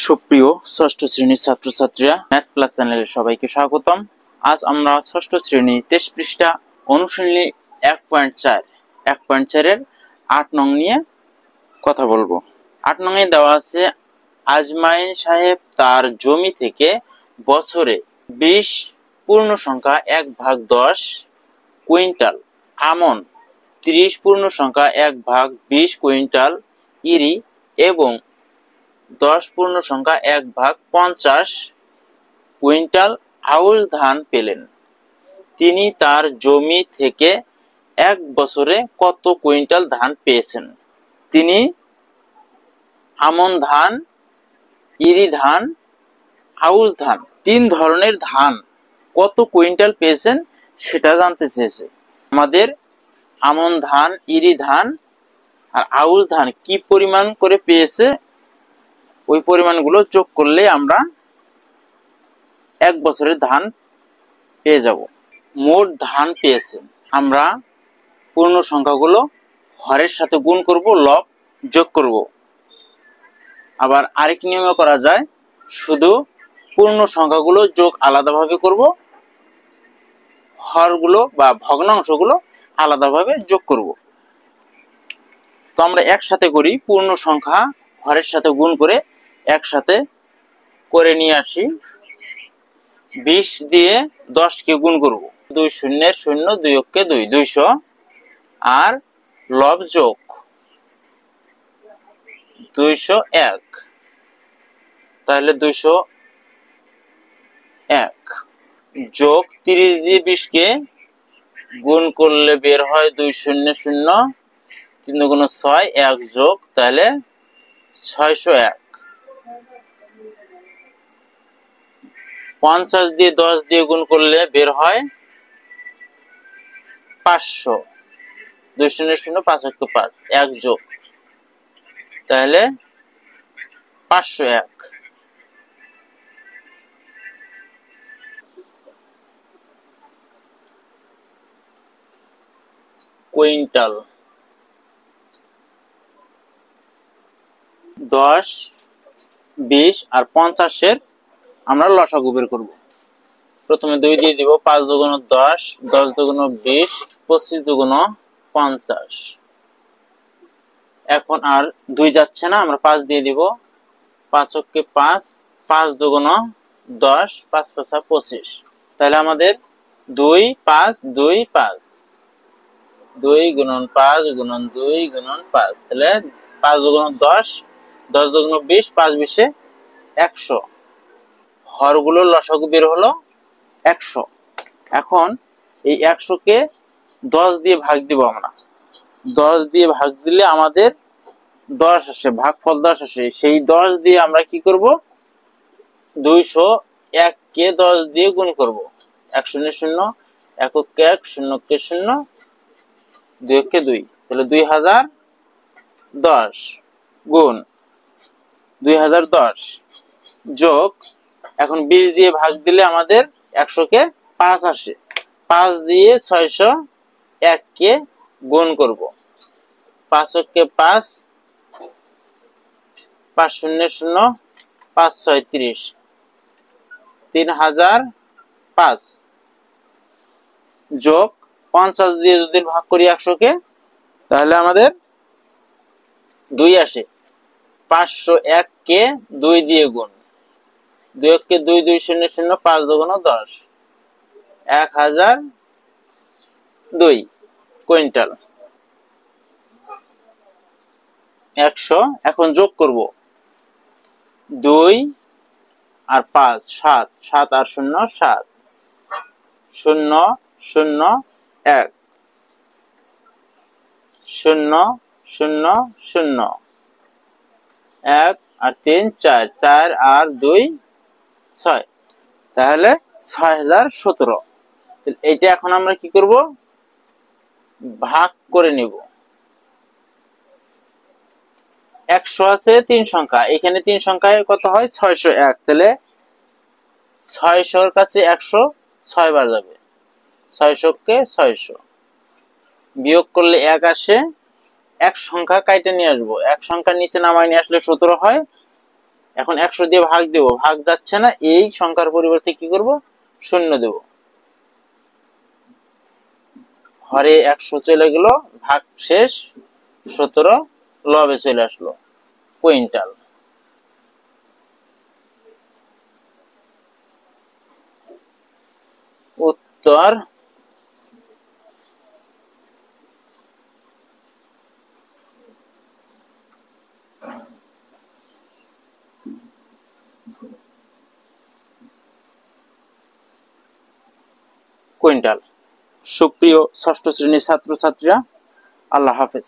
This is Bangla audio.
সুপ্রিয় ষষ্ঠ শ্রেণীর ছাত্রছাত্রীরা, ম্যাথ প্লাস চ্যানেলে সবাইকে স্বাগতম। আজ আমরা ষষ্ঠ শ্রেণী টেস্ট পৃষ্ঠা অনুশীলনী 1.4 এর 8 নং নিয়ে কথা বলবো। 8 নং এ দেওয়া আছে, আজমাইন সাহেব তার জমি থেকে বছরে 20 পূর্ণ সংখ্যা 1/10 কুইন্টাল আমন, 30 পূর্ণ সংখ্যা 1/20 কুইন্টাল ইরি এবং 10 পূর্ণ সংখ্যা 1/50 কুইন্টাল আউশ ধান পেলেন। তিনি তার জমি থেকে এক বছরে কত কুইন্টাল ধান পেয়েছেন? তিনি আমন ধান, ইরি ধান, আউশ ধান, 3 ধরনের ধান কত কুইন্টাল পেয়েছেন সেটা জানতে চেয়েছে। আমাদের আমন ধান, ইরি ধান আর আউশ ধান কি পরিমাণ করে পেয়েছে ওই পরিমাণগুলো যোগ করলে আমরা এক বছরের ধান পেয়ে যাব। মোট ধান পেয়েছে, আমরা পূর্ণ সংখ্যাগুলো হরের সাথে গুণ করব, লব যোগ করব। আবার আরেক নিয়মে করা যায়, শুধু পূর্ণ সংখ্যাগুলো যোগ আলাদাভাবে করব, হরগুলো বা ভগ্নাংশগুলো আলাদাভাবে যোগ করব। তো আমরা একসাথে করি, পূর্ণ সংখ্যা হরের সাথে গুণ করে একসাথে করে নিয়ে আসি। 20 দিয়ে 10 কে গুণ করব, 2 শূন্যের 0, 2 অক্ষে 2, 200 আর লব যোগ 201, তাহলে 201 যোগ 30 দিয়ে 20 কে গুণ করলে বের হয় 2 শূন্য 0, 3 দুগুণ 6, 1 যোগ, তাহলে 601। 50 দিয়ে 10 দিয়ে গুণ করলে বের হয় 500, 2 শূন্য 0, 5 1 5, 1 যোগ, তাহলে 501। কুইন্টাল 10, 20 আর 50 এর আমরা লসাগু বের করব। প্রথমে 2 দিয়ে দিব, 5 দুগুণ 10, 10 দুগুণ 20, 25 দুগুণ 50। এখন আর 2 যাচ্ছে না, আমরা 5 দিয়ে দিব, 5 অক্ষে 5, 5 দুগুণ 10, 5 5 25, তাহলে আমাদের 2 5 2 5, 2 গুণন 5 গুণন 2 গুণন 5, তাহলে 5 দুগুণ 10, 10 দুগুণ 20, 5 20 100। হরগুলোর লসাগু বের হলো 100। এখন এই 100 কে 10 দিয়ে ভাগ দিব, আমরা 10 দিয়ে ভাগ দিলে আমাদের 10 আসে, ভাগফল 10 আসে। সেই 10 দিয়ে আমরা কি করব, 201 কে 10 দিয়ে গুণ করব, 1 শূন্য 0, 1 অক্ষে 1, 0 অক্ষে 0, 2 অক্ষে 2, তাহলে 2010 গুণ 2010 যোগ, এখন 20 দিয়ে ভাগ দিলে আমাদের 100 কে 5 আসে, 5 দিয়ে 601 কে গুণ করব, 5 অক্ষে 5, 5 শূন্য 0, 5 6 30, 3005 যোগ 50 দিয়ে যদি ভাগ করি 100 কে, তাহলে আমাদের 2 আসে। 501 কে 2 দিয়ে গুণ, 2 অক্ষে 2, 2 শূন্য 0, 5 দুগুণ 10, 1002 কুইন্টাল 100। এখন যোগ করব, 2 আর 5 7, 7 আর 0 7, 0 0 1, 0 0 0, 1 আর 3 4, 4 আর 2 6, তাহলে 6017। এইটা এখন আমরা কি করব, ভাগ করে নিব। 100 আছে 3 সংখ্যা, এখানে 3 সংখ্যায় কত হয় 601, তাহলে 600 এর কাছে 100 6 বার যাবে, 600 কে 600 বিয়োগ করলে 1 আসে, এক সংখ্যা কাইটে নিয়ে আসবো, এক সংখ্যা নিচে নামায় নিয়ে আসলে 17 হয়, এখন 100 দিয়ে ভাগ দেব, ভাগ যাচ্ছে না, এই সংখ্যার পরিবর্তে কি করব, শূন্য দেব। হরে 100 চলে গেল, ভাগ শেষ, 17 লবে চলে আসলো, কুইন্টাল। উত্তর কুইন্টাল। সুপ্রিয় ষষ্ঠ শ্রেণীর ছাত্রছাত্রীরা, আল্লাহ হাফেজ।